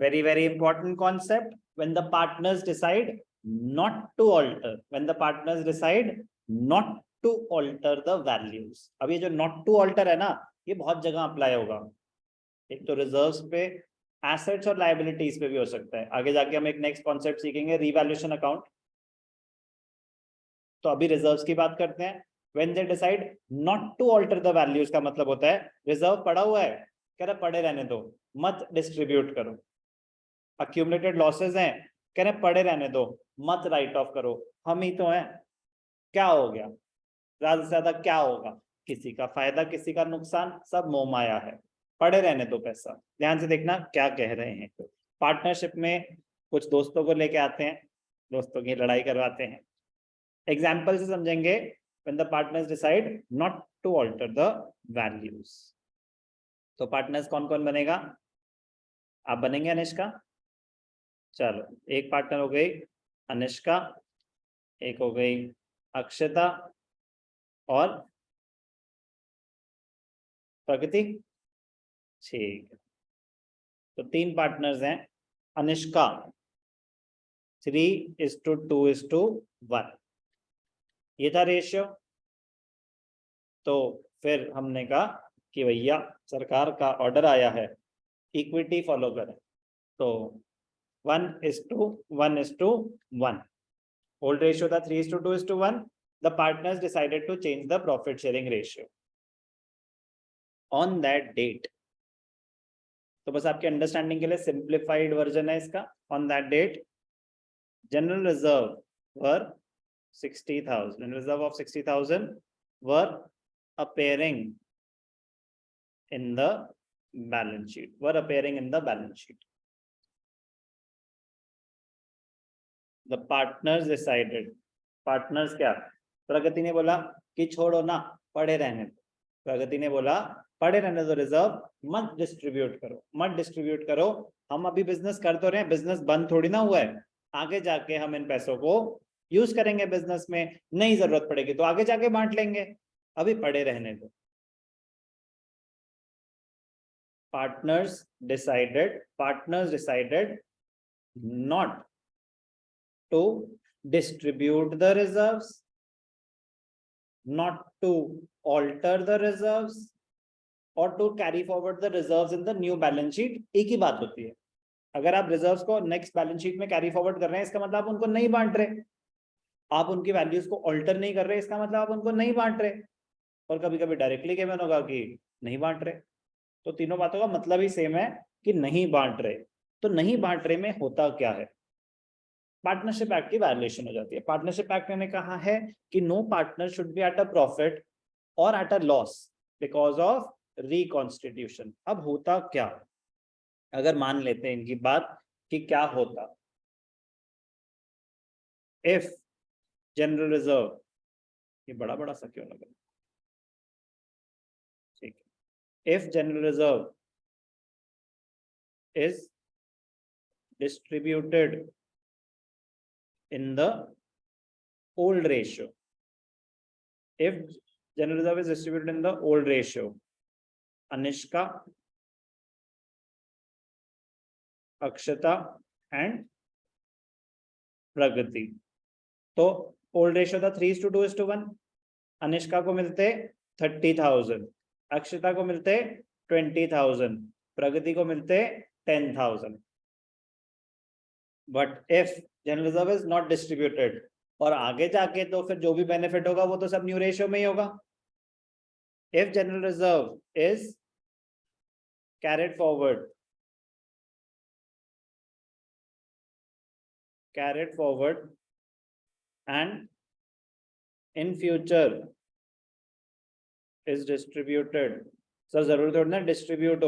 Very, very important concept. When the partners decide not to alter, when the partners decide not to alter the values. अब ये जो not to alter है ना, ये बहुत जगह अप्लाई होगा. एक तो रिजर्व्स पे, एसेट्स और लायबिलिटीज पे भी हो सकता है. आगे जाके हम एक नेक्स्ट कॉन्सेप्ट सीखेंगे, रीवैल्यूएशन अकाउंट. तो अभी रिजर्व्स की बात करते हैं. When they decide not to alter the values का मतलब होता है रिजर्व पड़ा हुआ है, कह रहे पड़े रहने दो, मत डिस्ट्रीब्यूट करो. अक्यूमुलेटेड लॉसेस हैं, कह रहे पड़े रहने दो, मत राइट ऑफ करो. हम ही तो हैं. क्या हो गया? ज्यादा से ज्यादा क्या होगा? किसी का फायदा, किसी का नुकसान, सब मोह माया है. पड़े रहने दो पैसा. ध्यान से देखना क्या कह रहे हैं. पार्टनरशिप में कुछ दोस्तों को लेके आते हैं, दोस्तों की लड़ाई करवाते हैं. एग्जाम्पल से समझेंगे. When the partners decide not to alter the values. तो पार्टनर्स कौन कौन बनेगा? आप बनेंगे अनिष्का? चलो, एक पार्टनर हो गई अनिष्का, एक हो गई अक्षता और प्रगति. ठीक है, तो 3 पार्टनर्स हैं. अनिष्का 3:2:1, ये था रेशियो. तो फिर हमने कहा कि भैया सरकार का ऑर्डर आया है, इक्विटी फॉलो करें. तो 1:1:1. ओल्ड रेशियो था 3:2:1. The partners decided to change the profit sharing ratio on that date. तो बस आपके अंडरस्टैंडिंग के लिए सिंप्लीफाइड वर्जन है इसका. On that date general reserve were 60,000. Reserve of 60,000 were appearing in the balance sheet. The partners decided. Partners क्या? प्रगति ने बोला कि छोड़ो ना, पड़े रहने दो. प्रगति ने बोला पड़े रहने दो, रिजर्व मत डिस्ट्रीब्यूट करो. हम अभी बिजनेस कर तो रहे हैं, बिजनेस बंद थोड़ी ना हुआ है. आगे जाके हम इन पैसों को यूज करेंगे बिजनेस में, नई जरूरत पड़ेगी तो आगे जाके बांट लेंगे, अभी पड़े रहने दो. Partners decided not to distribute the reserves, not to alter the reserves और to carry forward the reserves in the new balance sheet. एक ही बात होती है. अगर आप रिजर्व्स को नेक्स्ट बैलेंस शीट में कैरी फॉरवर्ड कर रहे हैं, इसका मतलब आप उनको नहीं बांट रहे. आप उनकी वैल्यूज को ऑल्टर नहीं कर रहे, इसका मतलब आप उनको नहीं बांट रहे. और कभी कभी डायरेक्टली केवल होगा कि नहीं बांट रहे. तो तीनों बातों का मतलब ही सेम है कि नहीं बांट रहे. तो नहीं बांट रहे में होता क्या है? पार्टनरशिप एक्ट की वायलेशन हो जाती है. पार्टनरशिप एक्ट ने कहा है कि no partner should be at a profit और at a loss because of reconstitution. अब होता क्या, अगर मान लेते हैं इनकी बात कि क्या होता. इफ जनरल रिजर्व, ये बड़ा बड़ा सा क्यों लगा? ठीक है. If general reserve is distributed in the old ratio. If general reserve is distributed in the old ratio, Anishka, Akshata and Pragati. तो ओल्ड रेशियो था 3:2:1. अनिष्का को मिलते 30,000, अक्षता को मिलते 20,000, प्रगति को मिलते 10,000. But if general reserve is not distributed, और आगे जाके तो फिर जो भी बेनिफिट होगा वो तो सब न्यू रेशियो में ही होगा. If general reserve is carried forward and in future is distributed. Sir जरूर थोड़ी ना डिस्ट्रीब्यूट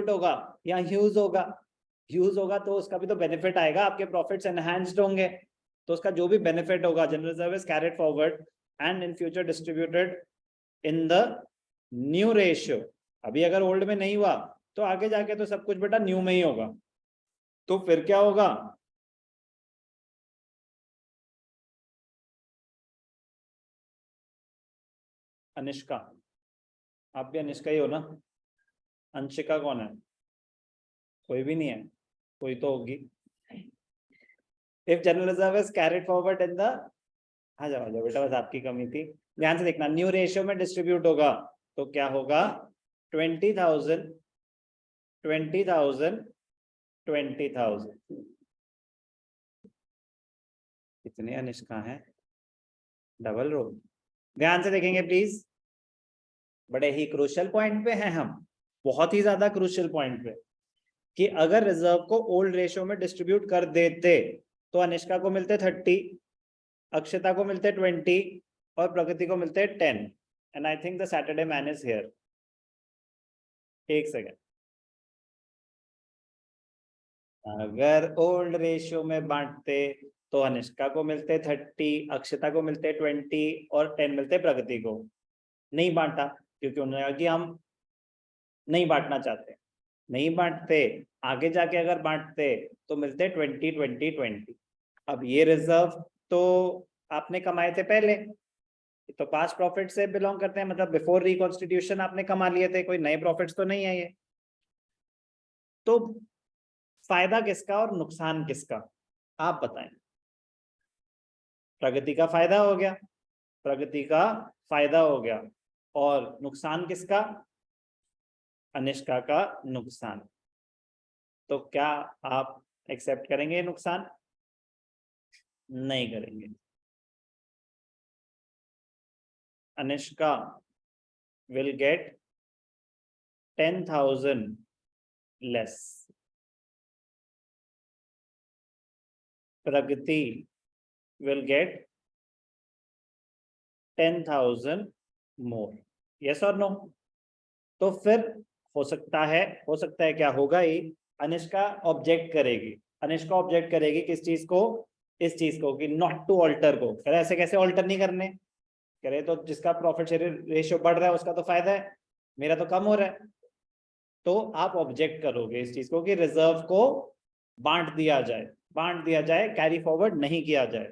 होगा या यूज होगा तो उसका भी तो बेनिफिट आएगा, आपके प्रॉफिट्स एनहांस्ड होंगे. तो उसका जो भी बेनिफिट होगा, general reserve is carried forward and in future distributed in the new ratio. अभी अगर ओल्ड में नहीं हुआ तो आगे जाके तो सब कुछ बेटा न्यू में ही होगा. तो फिर क्या होगा? अनिष्का, आप भी अनिष्का ही हो ना? अंशिका कौन है? कोई भी नहीं है, कोई तो होगी। If general reserve is carried forward in the, आ जाओ बेटा, बस आपकी कमी थी। ध्यान से देखना, न्यू रेशियो में डिस्ट्रीब्यूट होगा तो क्या होगा, 20,000 20,000 20,000। कितने अनिष्का है, डबल रो। ध्यान से देखेंगे प्लीज, बड़े ही क्रूशियल पॉइंट पे हैं हम, बहुत ही ज्यादा क्रूशियल पॉइंट पे, कि अगर रिजर्व को ओल्ड रेशियो में डिस्ट्रीब्यूट कर देते तो अनिष्का को मिलते 30, अक्षता को मिलते 20 और प्रगति को मिलते 10। And I think the Saturday man is here. एक सेकेंड, अगर ओल्ड रेशियो में बांटते तो अनिष्का को मिलते 30, अक्षता को मिलते 20 और 10 मिलते प्रगति को। नहीं बांटा क्योंकि उन्होंने कहा कि हम नहीं बांटना चाहते, नहीं बांटते, आगे जाके अगर बांटते तो मिलते 20 20 20। अब ये रिजर्व तो आपने कमाए थे पहले, तो पास्ट प्रॉफिट से बिलोंग करते हैं, मतलब बिफोर रिकॉन्स्टिट्यूशन आपने कमा लिए थे, कोई नए प्रॉफिट्स तो नहीं है ये। तो फायदा किसका और नुकसान किसका, आप बताएं। प्रगति का फायदा हो गया, प्रगति का फायदा हो गया, और नुकसान किसका, अनिष्का का नुकसान। तो क्या आप एक्सेप्ट करेंगे नुकसान, नहीं करेंगे। Anishka will get 10,000 less, Pragati will get 10,000 more, yes or no? तो फिर हो सकता है क्या होगा ही, अनिष्का ऑब्जेक्ट करेगी, अनिष्का ऑब्जेक्ट करेगी किस चीज को, इस चीज को, कि नॉट टू ऑल्टर को। कह रहे ऐसे कैसे ऑल्टर नहीं करने, कह रहे तो जिसका प्रॉफिट शेयर रेशियो बढ़ रहा है उसका तो फायदा है, मेरा तो कम हो रहा है। तो आप ऑब्जेक्ट करोगे इस चीज को कि रिजर्व को बांट दिया जाए, बांट दिया जाए, कैरी फॉरवर्ड नहीं किया जाए।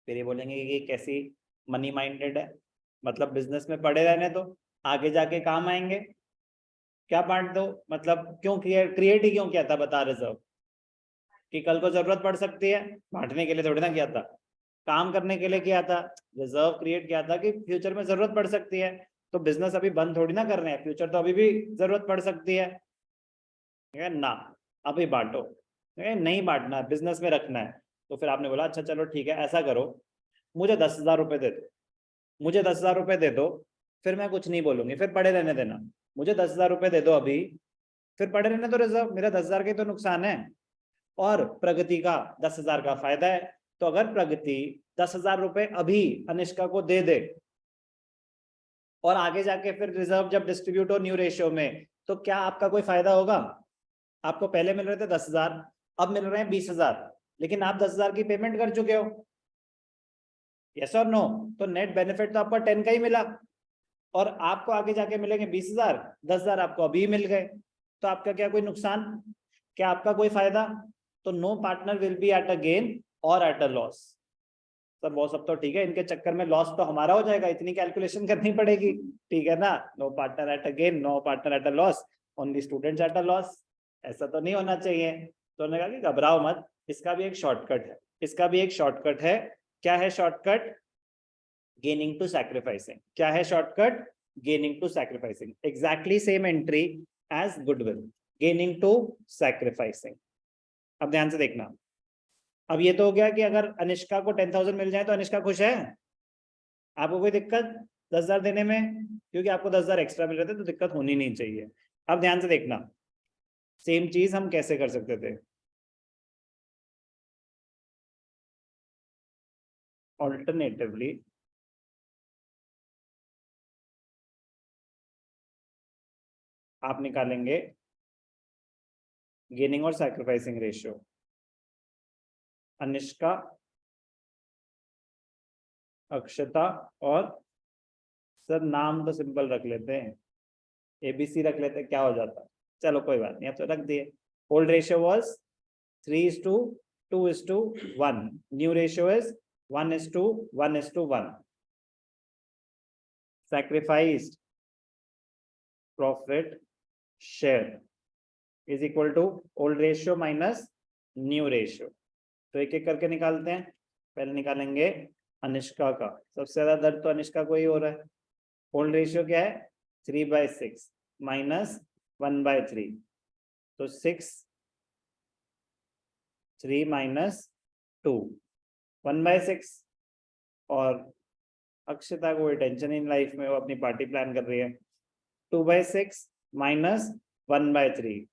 फिर ये बोलेंगे कि कैसी मनी माइंडेड है, मतलब बिजनेस में पड़े रहने तो आगे जाके काम आएंगे, क्या बांट दो, मतलब क्यों क्रिएट ही क्यों किया था बता रिजर्व, कि कल को जरूरत पड़ सकती है, बांटने के लिए थोड़ी ना किया था, काम करने के लिए किया था। रिजर्व क्रिएट किया था कि फ्यूचर में जरूरत पड़ सकती है, तो बिजनेस अभी बंद थोड़ी ना कर रहे हैं, फ्यूचर तो अभी भी जरूरत पड़ सकती है ना, अभी बांटो। नहीं बांटना है, बिजनेस में रखना है। तो फिर आपने बोला अच्छा चलो ठीक है, ऐसा करो, मुझे 10,000 रुपए दे दो, मुझे 10,000 रुपए दे दो, फिर मैं कुछ नहीं बोलूंगी, फिर पड़े रहने देना, मुझे 10,000 रुपए दे दो अभी, फिर पड़े रहने तो रिजर्व, मेरा 10,000 के तो नुकसान है और प्रगति का 10,000 का फायदा है। तो अगर प्रगति 10,000 रुपए अभी अनिष्का को दे दे और आगे जाके फिर रिजर्व जब डिस्ट्रीब्यूट हो न्यू रेशियो में, तो क्या आपका कोई फायदा होगा? आपको पहले मिल रहे थे 10,000, अब मिल रहे हैं 20,000, लेकिन आप 10,000 की पेमेंट कर चुके हो, यस और नो? तो नेट बेनिफिट तो आपका 10 का ही मिला, और आपको आगे जाके मिलेंगे 20,000, 10,000 आपको अभी मिल गए, तो आपका क्या कोई नुकसान, क्या आपका कोई फायदा? तो no partner will be at a gain और एट अ लॉस। सर वो सब तो ठीक है, इनके चक्कर में लॉस तो हमारा हो जाएगा, इतनी कैलकुलेशन करनी पड़ेगी, ठीक है ना? No partner at a gain, no partner at a loss, only students at a loss, ऐसा तो नहीं होना चाहिए। तो उन्होंने कहा कि घबराओ मत, इसका भी एक शॉर्टकट है, इसका भी एक शॉर्टकट है। क्या है शॉर्टकट? Gaining to sacrificing. क्या है shortcut? Gaining to sacrificing, exactly same entry as goodwill, gaining to sacrificing. अब ध्यान से देखना, अब ये तो हो गया कि अगर अनिष्का को 10,000 मिल जाए तो अनिष्का खुश है, आपको कोई दिक्कत 10,000 देने में, क्योंकि आपको 10,000 एक्स्ट्रा मिल रहे थे तो दिक्कत होनी नहीं चाहिए। अब ध्यान से देखना, सेम चीज हम कैसे कर सकते थे, ऑल्टरनेटिवली आप निकालेंगे गेनिंग और सैक्रिफाइसिंग रेशियो, अनिष्का, अक्षता और, सर नाम तो सिंपल रख लेते हैं, एबीसी रख लेते हैं, क्या हो जाता, चलो कोई बात नहीं, अब तो रख दिए। Old ratio was 3:2:1, new ratio is 1:1:1। sacrificed profit share is equal to old ratio minus new ratio. तो एक एक करके निकालते हैं। पहले निकालेंगे अनिष्का का, सबसे ज्यादा दर्द तो अनिष्का को ही हो रहा है। ओल्ड रेशियो क्या है 3/6 माइनस 1/3, तो 6 3 माइनस 2 1/6। और अक्षता को कोई टेंशन इन लाइफ में, वो अपनी पार्टी प्लान कर रही है। 2/6 माइनस 1/3,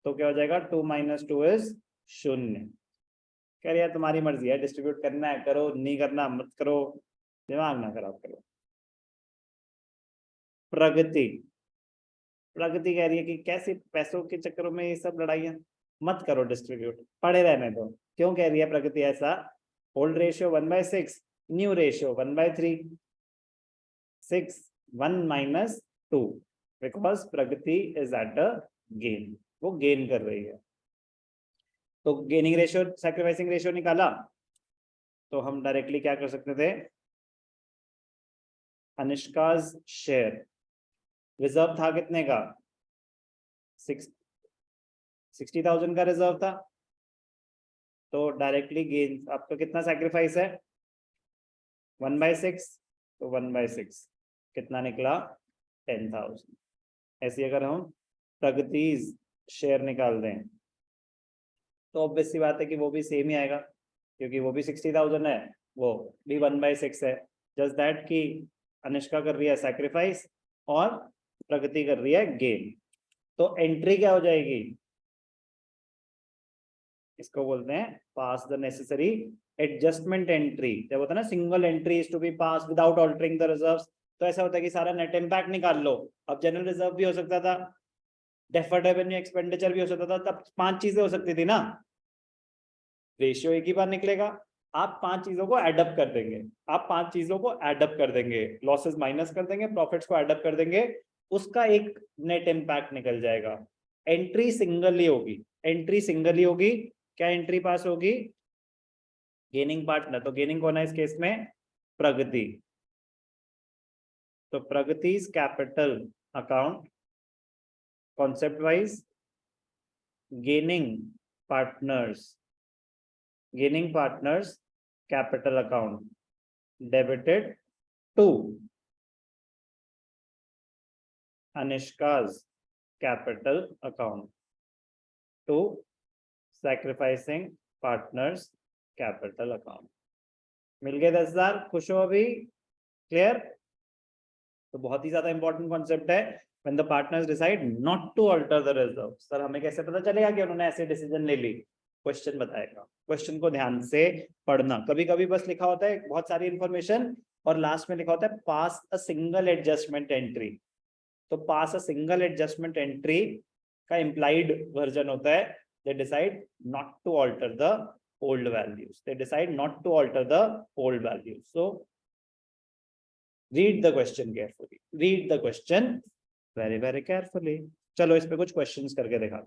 तो क्या हो जाएगा 2 माइनस 2 इज 0। कह रही है तुम्हारी मर्जी है, डिस्ट्रीब्यूट करना है करो, नहीं करना मत करो, दिमाग ना खराब करो। प्रगति, प्रगति कह रही है कि कैसे पैसों के चक्करों में ये सब लड़ाइयां मत करो, डिस्ट्रीब्यूट पड़े रहने दो। क्यों कह रही है प्रगति ऐसा? Old ratio 1/6, new ratio 1/3, 6 1 minus 2, because Pragati is eight a gain, वो गेन कर रही है। तो गेनिंग रेशियो सैक्रिफाइसिंग रेशियो निकाला, तो हम डायरेक्टली क्या कर सकते थे, अनिष्काज शेयर रिजर्व था कितने का, 60,000 का रिजर्व था, तो डायरेक्टली गेन आपका कितना सैक्रिफाइस है 1/6, तो 1/6 कितना निकला 10,000। ऐसी अगर हम प्रगति शेयर निकाल दें तो ऑब्वियस सी बात है कि वो भी सेम ही आएगा, क्योंकि वो भी 60,000 है, वो भी 1/6 है। जस्ट दैट कि अनिष्का कर रही है सैक्रिफाइस और प्रगति कर रही है गेन। तो एंट्री क्या हो जाएगी, इसको बोलते हैं pass the necessary adjustment entry. जब होता है ना single entry is to be pass without altering the reserves, तो ऐसा होता है कि सारा नेट इम्पैक्ट निकाल लो। अब जनरल रिजर्व भी हो सकता था, डेफर्ड रेवेन्यू एक्सपेंडिचर भी हो सकता था, तब 5 चीजें हो सकती थी ना, रेशियो एक ही बार निकलेगा। आप 5 चीजों को एडअप कर देंगे, आप 5 चीजों को एडअप कर देंगे, लॉसेस माइनस कर देंगे, प्रॉफिट्स को एडअप कर देंगे, उसका एक नेट इम्पैक्ट निकल जाएगा। एंट्री सिंगल ही होगी, एंट्री सिंगल ही होगी। क्या एंट्री पास होगी, गेनिंग पार्टनर, तो गेनिंग कौन है इस केस में, प्रगति। तो Pragati capital account concept wise gaining partners, gaining partners capital account debited to Anishka's capital account to sacrificing partners capital account। मिल गए 10,000, खुश हो अभी, क्लियर? तो बहुत ही ज्यादा इंपॉर्टेंट कॉन्सेप्ट है। When the partners decide not to alter the reserve, sir हमें कैसे पता चलेगा कि उन्होंने ऐसे डिसीजन ले ली? क्वेश्चन बताएगा, क्वेश्चन को ध्यान से पढ़ना। कभी कभी बस लिखा होता है बहुत सारी इंफॉर्मेशन और लास्ट में लिखा होता है pass a single adjustment entry. तो pass a single adjustment entry का इम्प्लाइड वर्जन होता है they decide not to alter the old values, they decide not to alter the old values. So read the question carefully, read the question very very carefully. चलो इस पे कुछ questions करके दिखाता हूं।